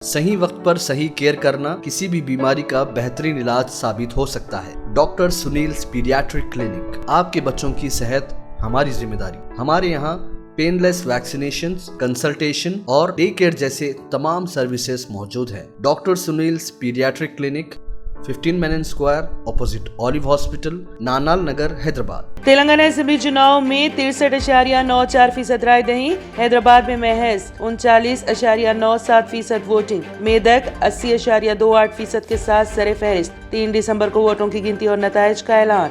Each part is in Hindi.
सही वक्त पर सही केयर करना किसी भी बीमारी का बेहतरीन इलाज साबित हो सकता है। डॉक्टर सुनील्स पीडियाट्रिक क्लिनिक, आपके बच्चों की सेहत हमारी जिम्मेदारी। हमारे यहाँ पेनलेस वैक्सीनेशन, कंसल्टेशन और डे केयर जैसे तमाम सर्विसेज मौजूद हैं। Doctor Sunil's paediatric clinic, 15 Menon square, opposite Olive hospital, Nanal Nagar, Hyderabad. Telangana assembly चुनाव में 63.94% राय दही। हैदराबाद में महज 39.97% वोटिंग। मेदक 80.28% के साथ सरे फहरिस्त। 3 दिसंबर को वोटों की गिनती और नताइज का ऐलान।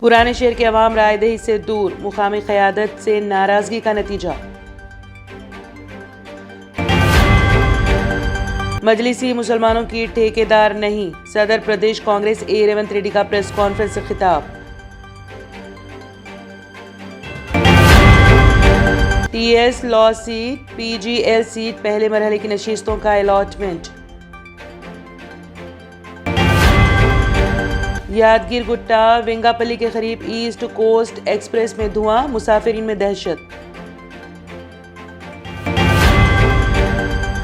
पुराने शहर के अवाम रायदही से दूर, मुकामी क़यादत से नाराजगी का नतीजा। मजलिसी मुसलमानों की ठेकेदार नहीं, सदर प्रदेश कांग्रेस ए रेवंत रेड्डी का प्रेस कॉन्फ्रेंस से खिताब। TS law seat, PGL seat पहले मरहले की नशिस्तों का अलॉटमेंट। यादगीर गुट्टा वेंगापल्ली के करीब ईस्ट कोस्ट एक्सप्रेस में धुआं, मुसाफिरीन में दहशत।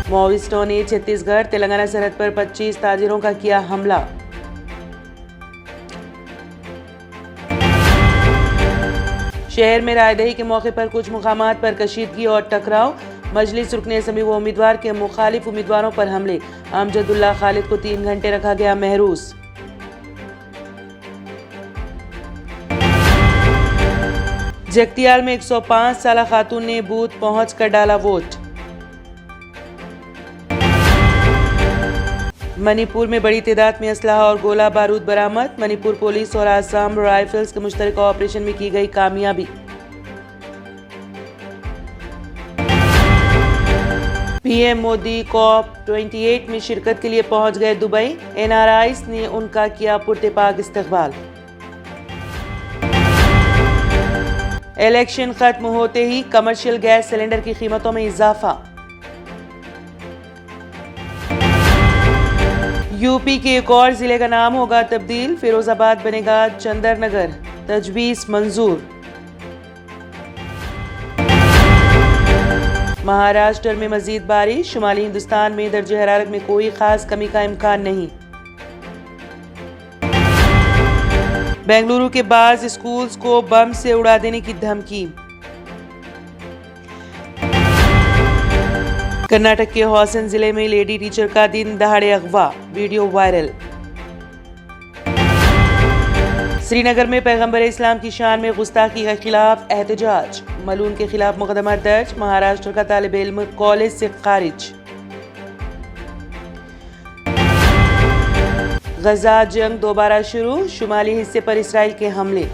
माओवादियों ने छत्तीसगढ़ तेलंगाना सरहद पर 25 ताजिरों का किया हमला। शहर में रायदही के मौके पर कुछ मुकामात पर कशीदगी और टकराव। मजलिस रुकने असेंबली व उम्मीदवार के मुखालिफ उम्मीदवारों पर हमले। अमजदुल्ला खालिद को 3 घंटे रखा गया महरूस। जगतियाल में 105 साला खातून ने बूथ पहुंच कर डाला वोट। मणिपुर में बड़ी तादाद में असलहा और गोला बारूद बरामद। मणिपुर पुलिस और आसाम राइफल्स के मुश्तरका ऑपरेशन में की गई कामयाबी। पीएम मोदी COP 28 में शिरकत के लिए पहुंच गए दुबई। NRIs ने उनका किया पुरतेपाक इस्तकबाल। इलेक्शन खत्म होते ही कमर्शियल गैस सिलेंडर की कीमतों में इजाफा। यूपी के एक और जिले का नाम होगा तब्दील, फिरोजाबाद बनेगा चंदरनगर, तजवीज मंजूर। महाराष्ट्र में मजीद बारिश, शुमाली हिंदुस्तान में दर्जे हरारत में कोई खास कमी का इम्कान नहीं। बेंगलुरु के बाज़ स्कूल्स को बम से उड़ा देने की धमकी। कर्नाटक के हौसन जिले में लेडी टीचर का दिन दहाड़े अगवा, वीडियो वायरल। श्रीनगर में पैगंबर इस्लाम की शान में गुस्ताखी के खिलाफ एहतजाज। मलून के खिलाफ मुकदमा दर्ज, महाराष्ट्र का तालिब इल्म कॉलेज से खारिज। गजा जंग दोबारा शुरू, शुमाली हिस्से पर इसराइल के हमले।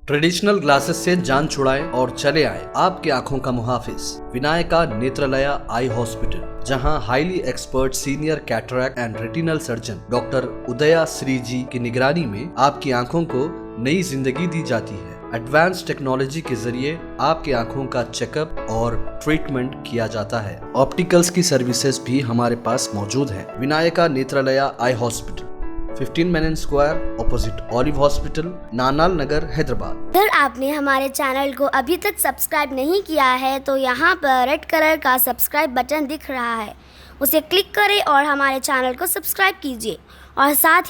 ट्रेडिशनल ग्लासेस से जान छुड़ाएं और चले आए आपकी आंखों का मुहाफिज, विनायका नेत्रालया आई हॉस्पिटल, जहां highly expert senior cataract and retinal surgeon doctor उदया श्री जी की निगरानी में आपकी आंखों को नई जिंदगी दी जाती है। एडवांस टेक्नोलॉजी के जरिए आपकी आंखों का चेकअप और ट्रीटमेंट किया जाता है। ऑप्टिकल्स की सर्विसेज भी हमारे पास मौजूद है। Vinayaka Netralaya eye hospital, 15 Menon square, opposite Olive hospital, Nanal Nagar, Hyderabad. अगर आपने हमारे चैनल को अभी तक सब्सक्राइब नहीं किया है तो यहाँ पर रेड कलर का सब्सक्राइब बटन दिख रहा है, उसे क्लिक करें और हमारे चैनल को सब्सक्राइब कीजिए और साथ